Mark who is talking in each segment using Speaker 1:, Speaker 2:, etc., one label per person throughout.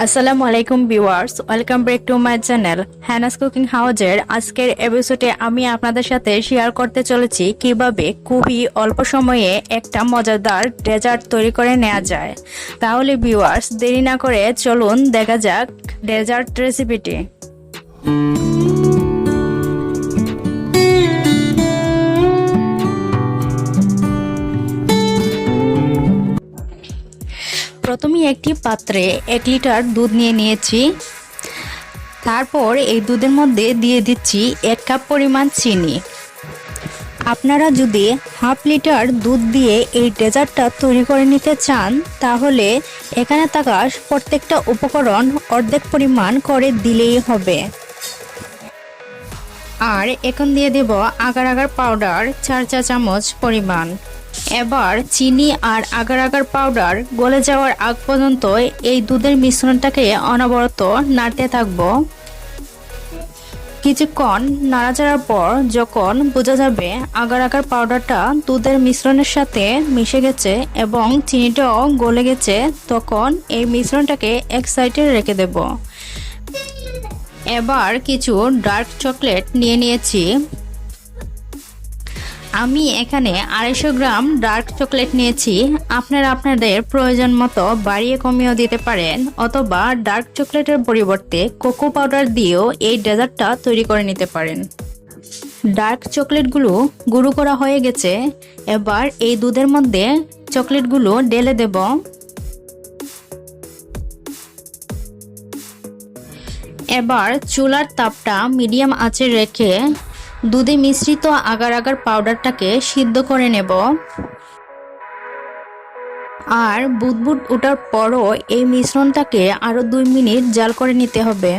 Speaker 1: আসসালামু আলাইকুম viewers, welcome back to my channel Hanna's cooking হাউজের আজকের এপিসোডে আমি আপনাদের সাথে শেয়ার করতে চলেছি কিভাবে খুবই অল্প সময়ে একটা মজাদার ডেজার্ট তৈরি করে নেওয়া যায়। তাহলে ভিউয়ার্স, দেরি না করে চলুন দেখা যাক ডেজার্ট রেসিপিটি। প্রথমে একটি পাত্রে 1 লিটার দুধ নিয়ে নিয়েছি। তারপর এই দুধের মধ্যে দিয়ে দিচ্ছি 1 কাপ পরিমাণ চিনি। আপনারা যদি হাফ লিটার দুধ দিয়ে এই ডেজার্টটা তৈরি করে নিতে চান তাহলে এখানে থাকা প্রত্যেকটা উপকরণ অর্ধেক পরিমাণ করে দিলেই হবে। আর এখন দিয়ে দেব আগার আগার পাউডার 4 চা চামচ পরিমাণ। এবার চিনি আর আগার আগার পাউডার গলে যাওয়ার আগ পর্যন্ত এই দুধের মিশ্রণটাকে অনবরত নাড়তে থাকবো। কিছুক্ষণ নাড়াচাড়ার পর যখন বোঝা যাবে আগার আগার পাউডারটা দুধের মিশ্রণের সাথে মিশে গেছে এবং চিনিটাও গলে গেছে, তখন এই মিশ্রণটাকে এক সাইডে রেখে দেব। এবার কিছু ডার্ক চকলেট নিয়ে নিয়েছি। আমি এখানে 250 গ্রাম ডার্ক চকলেট নিয়েছি। আপনারা আপনাদের প্রয়োজন মতো বাড়িয়ে কমিয়েও দিতে পারেন, অথবা ডার্ক চকলেটের পরিবর্তে কোকো পাউডার দিয়েও এই ডেজার্টটা তৈরি করে নিতে পারেন। ডার্ক চকলেটগুলো গুঁড়ো করা হয়ে গেছে। এবার এই দুধের মধ্যে চকলেটগুলো ঢেলে দেব। এবার চুলার তাপটা মিডিয়াম আঁচে রেখে দুধে মিশ্রিত আগার আগার পাউডারটাকে সিদ্ধ করে নেব। আর বুদবুদ ওঠার পরও এই মিশ্রণটাকে আরো 2 মিনিট জাল করে নিতে হবে।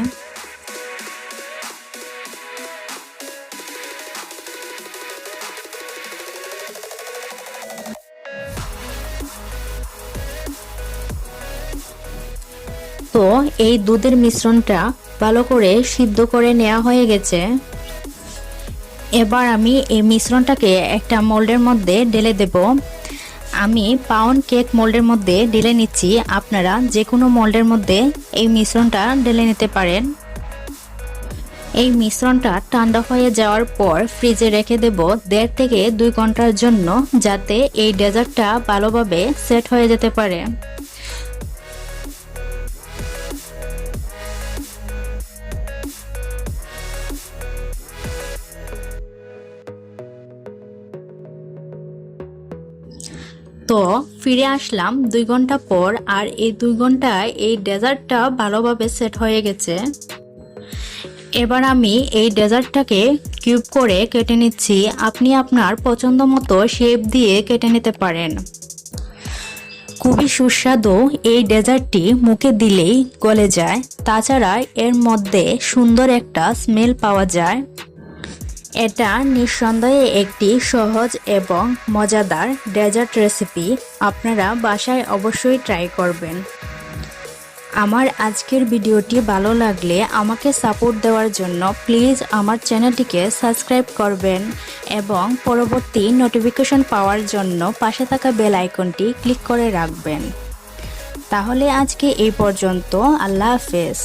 Speaker 1: তো এই দুধের মিশ্রণটা ভালো করে সিদ্ধ করে নেওয়া হয়ে গেছে। এবার আমি এই মিশ্রণটাকে একটা মোল্ডের মধ্যে ঢেলে দেব। আমি পাউন্ড কেক মোল্ডের মধ্যে ঢেলে নিচ্ছি। আপনারা যে কোনো মোল্ডের মধ্যে এই মিশ্রণটা ঢেলে নিতে পারেন। এই মিশ্রণটা ঠান্ডা হয়ে যাওয়ার পর ফ্রিজে রেখে দেব 1.5 থেকে 2 ঘন্টার জন্য, যাতে এই ডেজার্টটা ভালোভাবে সেট হয়ে যেতে পারে। তো ফিরে আসলাম 2 ঘন্টা পর, আর এই 2 ঘন্টায় এই ডেজার্টটা ভালোভাবে সেট হয়ে গেছে। এবার আমি এই ডেজার্টটাকে কিউব করে কেটে নিচ্ছি। আপনি আপনার পছন্দ মতো শেপ দিয়ে কেটে নিতে পারেন। খুবই সুস্বাদু এই ডেজার্টটি মুখে দিলেই গলে যায়। তাছাড়া এর মধ্যে সুন্দর একটা স্মেল পাওয়া যায়। এটা নিঃসন্দেহে একটি সহজ এবং মজাদার ডেজার্ট রেসিপি। আপনারা বাসায় অবশ্যই ট্রাই করবেন। আমার আজকের ভিডিওটি ভালো লাগলে আমাকে সাপোর্ট দেওয়ার জন্য প্লিজ আমার চ্যানেলটিকে সাবস্ক্রাইব করবেন এবং পরবর্তী নোটিফিকেশন পাওয়ার জন্য পাশে থাকা বেল আইকনটি ক্লিক করে রাখবেন। তাহলে আজকে এই পর্যন্ত। আল্লাহ হাফেজ।